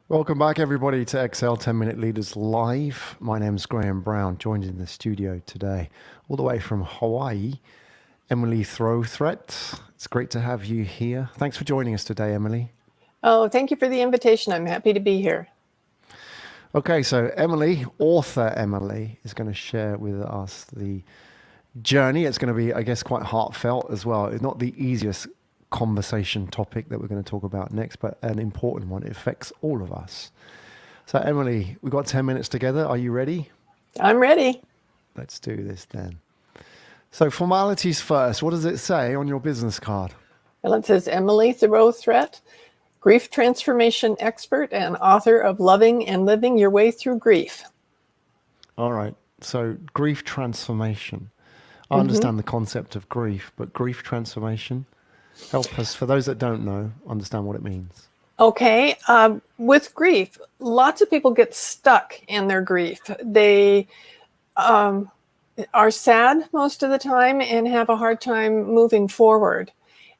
Welcome back, everybody, to Excel 10 Minute Leaders Live. My name's Graham Brown, joined in the studio today, all the way from Hawaii, Emily Thiroux Threatt. It's great to have you here. Thanks for joining us today, Emily. Oh, thank you for the invitation. I'm happy to be here. Okay, so Emily, author Emily, is going to share with us the journey. It's going to be, I guess, quite heartfelt as well. It's not the easiest conversation topic that we're going to talk about next, but an important one. It affects all of us. So, Emily, we've got 10 minutes together. Are you ready? I'm ready. Let's do this then. So, formalities first. What does it say on your business card? Well, it says Emily Thiroux Threatt, grief transformation expert and author of Loving and Living Your Way Through Grief. All right. So, grief transformation. I understand the concept of grief, but grief transformation, help us, for those that don't know, understand what it means. Okay. With grief, lots of people get stuck in their grief. They are sad most of the time and have a hard time moving forward.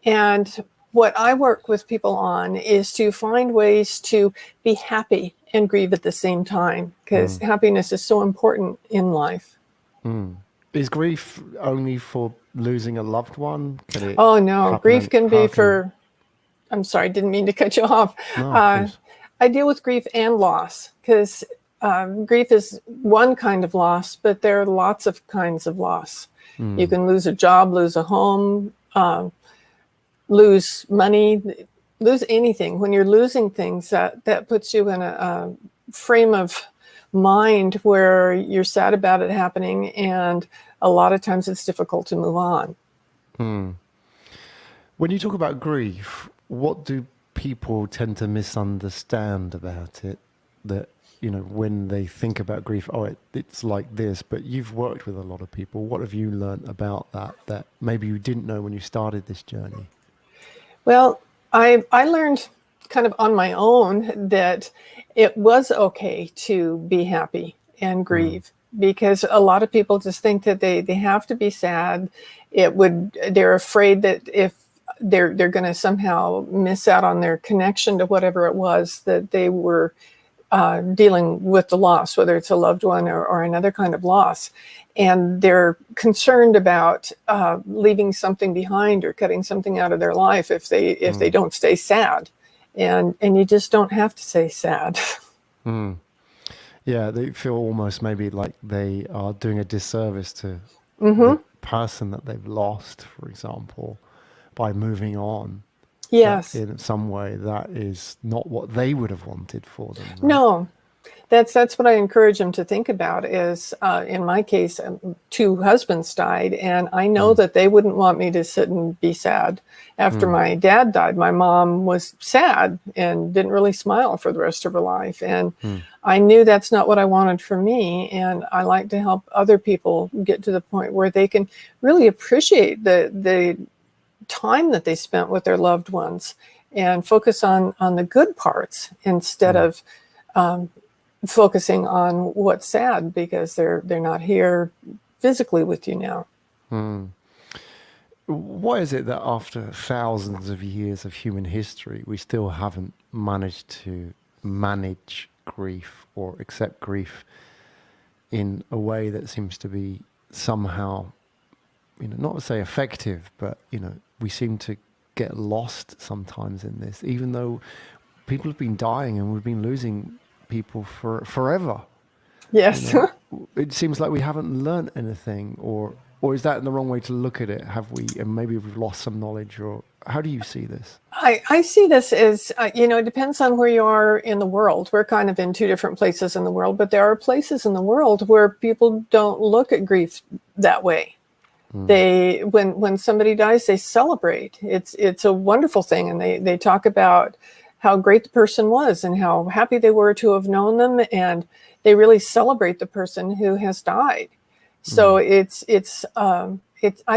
And what I work with people on is to find ways to be happy and grieve at the same time, because happiness is so important in life. Is grief only for losing a loved one? Can it Oh, no. Grief can be how for, I'm sorry, didn't mean to cut you off. No, please. I deal with grief and loss because grief is one kind of loss, but there are lots of kinds of loss. You can lose a job, lose a home, lose money, lose anything. When you're losing things, that puts you in a frame of mind where you're sad about it happening, and a lot of times it's difficult to move on. When you talk about grief, what do people tend to misunderstand about it? That, when they think about grief, it's like this, but you've worked with a lot of people. What have you learned about that maybe you didn't know when you started this journey? Well, I learned kind of on my own that it was okay to be happy and grieve, because a lot of people just think that they have to be sad. They're afraid that if they're going to somehow miss out on their connection to whatever it was that they were dealing with, the loss, whether it's a loved one or another kind of loss. And they're concerned about leaving something behind or cutting something out of their life if they don't stay sad. And you just don't have to stay sad. Yeah, they feel almost maybe like they are doing a disservice to the person that they've lost, for example, by moving on. Yes. That in some way, that is not what they would have wanted for them. Right? No, that's what I encourage them to think about is, in my case, two husbands died, and I know that they wouldn't want me to sit and be sad. After my dad died, my mom was sad and didn't really smile for the rest of her life. And I knew that's not what I wanted for me. And I like to help other people get to the point where they can really appreciate the time that they spent with their loved ones and focus on the good parts instead of focusing on what's sad because they're not here physically with you now. Why is it that after thousands of years of human history, we still haven't managed to manage grief or accept grief in a way that seems to be somehow, not to say effective, but, we seem to get lost sometimes in this, even though people have been dying and we've been losing people for forever. Yes. It seems like we haven't learned anything, or is that the wrong way to look at it? Have we, and maybe we've lost some knowledge, or how do you see this? I see this as, it depends on where you are in the world. We're kind of in two different places in the world, but there are places in the world where people don't look at grief that way. When somebody dies, they celebrate. It's a wonderful thing. And they talk about how great the person was and how happy they were to have known them. And they really celebrate the person who has died. So I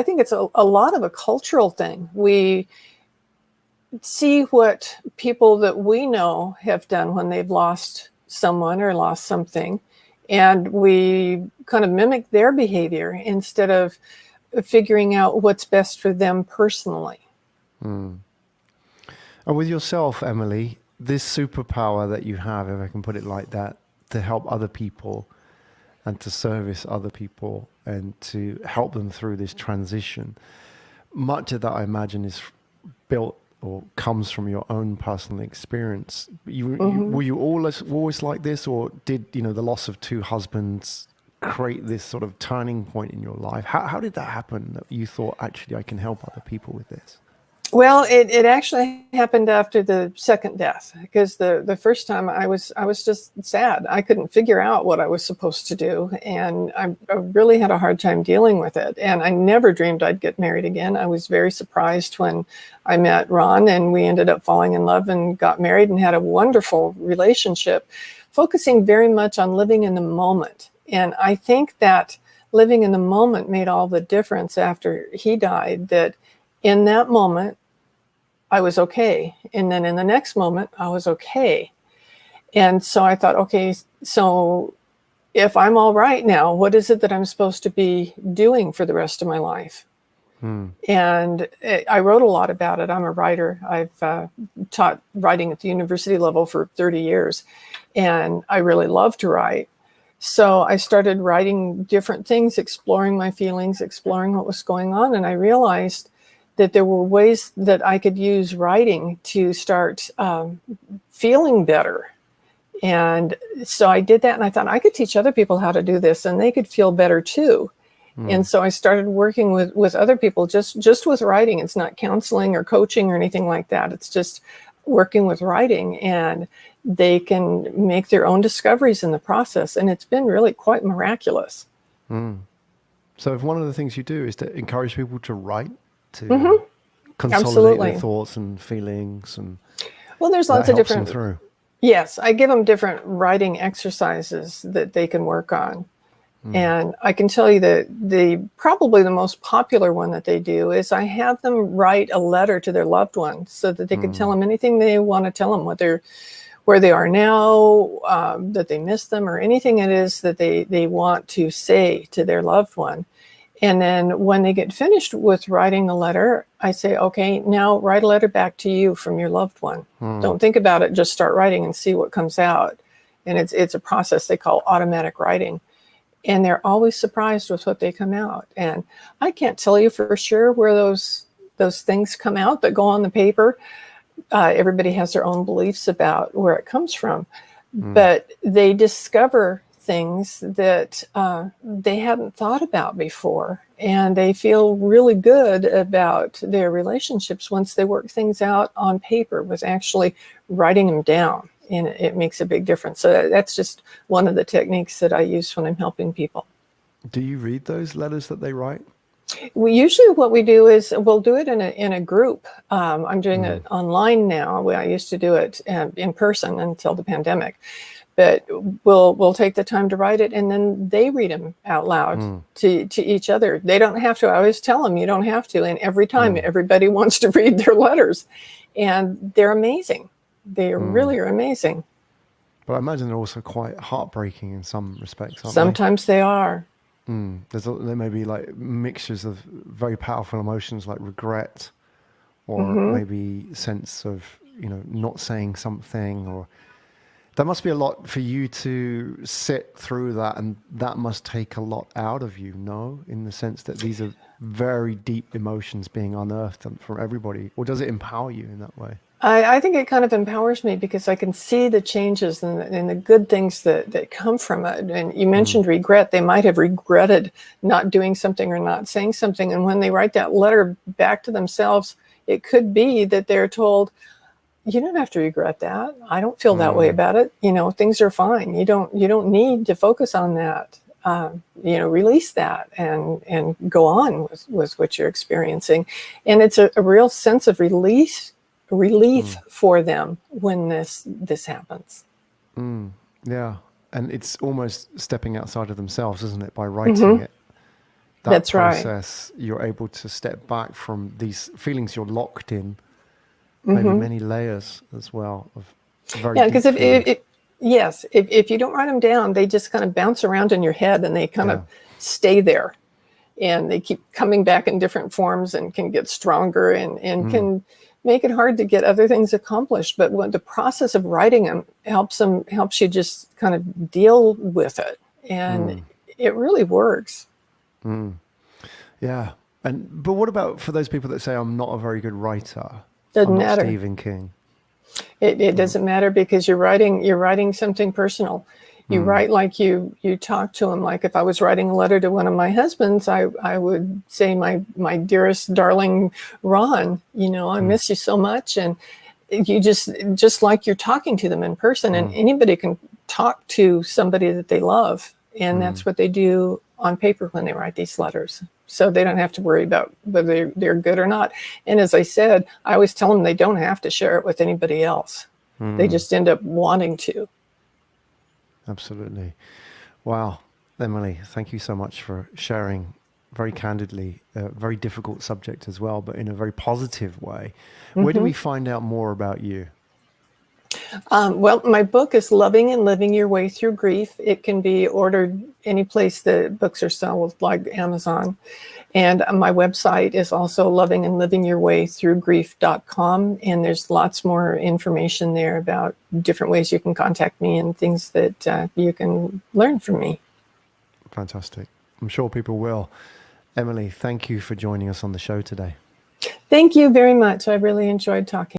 think it's a lot of a cultural thing. We see what people that we know have done when they've lost someone or lost something, and we kind of mimic their behavior instead of figuring out what's best for them personally. And with yourself, Emily, this superpower that you have, if I can put it like that, to help other people and to service other people and to help them through this transition, much of that I imagine is built or comes from your own personal experience. Were you always like this, or did the loss of two husbands create this sort of turning point in your life? How did that happen that you thought, actually, I can help other people with this? Well, it actually happened after the second death, because the first time I was just sad. I couldn't figure out what I was supposed to do, and I really had a hard time dealing with it. And I never dreamed I'd get married again. I was very surprised when I met Ron, and we ended up falling in love and got married and had a wonderful relationship, focusing very much on living in the moment. And I think that living in the moment made all the difference after he died, that in that moment, I was okay. And then in the next moment, I was okay. And so I thought, okay, so if I'm all right now, what is it that I'm supposed to be doing for the rest of my life? And I wrote a lot about it. I'm a writer. I've taught writing at the university level for 30 years, and I really love to write. So I started writing different things, exploring my feelings, exploring what was going on. And I realized that there were ways that I could use writing to start feeling better. And so I did that, and I thought I could teach other people how to do this, and they could feel better too. And so I started working with other people just with writing. It's not counseling or coaching or anything like that. It's just working with writing, and they can make their own discoveries in the process. And it's been really quite miraculous. So if one of the things you do is to encourage people to write, to consolidate Absolutely. their thoughts and feelings, and Well, there's lots of different. through. Yes, I give them different writing exercises that they can work on. And I can tell you that probably the most popular one that they do is I have them write a letter to their loved one so that they can tell them anything they want to tell them, where they are now, that they miss them, or anything it is that they want to say to their loved one. And then when they get finished with writing the letter, I say, okay, now write a letter back to you from your loved one. Don't think about it, just start writing and see what comes out. And it's a process they call automatic writing. And they're always surprised with what they come out. And I can't tell you for sure where those things come out that go on the paper. Everybody has their own beliefs about where it comes from. But they discover things that they hadn't thought about before. And they feel really good about their relationships once they work things out on paper with actually writing them down. And it makes a big difference. So that's just one of the techniques that I use when I'm helping people. Do you read those letters that they write? Usually what we do is we'll do it in a group. I'm doing it online now. I used to do it in person until the pandemic. But we'll take the time to write it, and then they read them out loud to each other. They don't have to. I always tell them, you don't have to. And every time everybody wants to read their letters, and they're amazing. They really are amazing. But I imagine they're also quite heartbreaking in some respects, aren't Sometimes they are. There may be like mixtures of very powerful emotions like regret, or maybe sense of not saying something, or that must be a lot for you to sit through that, and that must take a lot out of you, no? In the sense that these are very deep emotions being unearthed from everybody, or does it empower you in that way? I think it kind of empowers me because I can see the changes and the good things that come from it. And you mentioned regret. They might have regretted not doing something or not saying something. And when they write that letter back to themselves, it could be that they're told, you don't have to regret that. I don't feel that way about it. Things are fine. You don't need to focus on that. Release that and go on with what you're experiencing. And it's a real sense of relief for them when this happens. Yeah. And it's almost stepping outside of themselves, isn't it? By writing it. That's process, right. You're able to step back from these feelings you're locked in, maybe many layers as well of very because if you don't write them down, they just kind of bounce around in your head, and they kind of stay there, and they keep coming back in different forms and can get stronger and can make it hard to get other things accomplished. But when the process of writing them helps you just kind of deal with it. And it really works. Yeah. But what about for those people that say, I'm not a very good writer? Doesn't I'm not matter. Stephen King. It doesn't matter, because you're writing something personal. You write like you talk to him. Like if I was writing a letter to one of my husbands, I would say, my dearest darling Ron, I miss you so much. And you just like you're talking to them in person. And anybody can talk to somebody that they love. And that's what they do on paper when they write these letters. So they don't have to worry about whether they're good or not. And as I said, I always tell them they don't have to share it with anybody else. They just end up wanting to. Absolutely. Wow. Emily, thank you so much for sharing very candidly a very difficult subject as well, but in a very positive way. Where do we find out more about you? Well, my book is Loving and Living Your Way Through Grief. It can be ordered any place that books are sold, like Amazon. And my website is also lovingandlivingyourwaythroughgrief.com. And there's lots more information there about different ways you can contact me and things that you can learn from me. Fantastic. I'm sure people will. Emily, thank you for joining us on the show today. Thank you very much. I really enjoyed talking.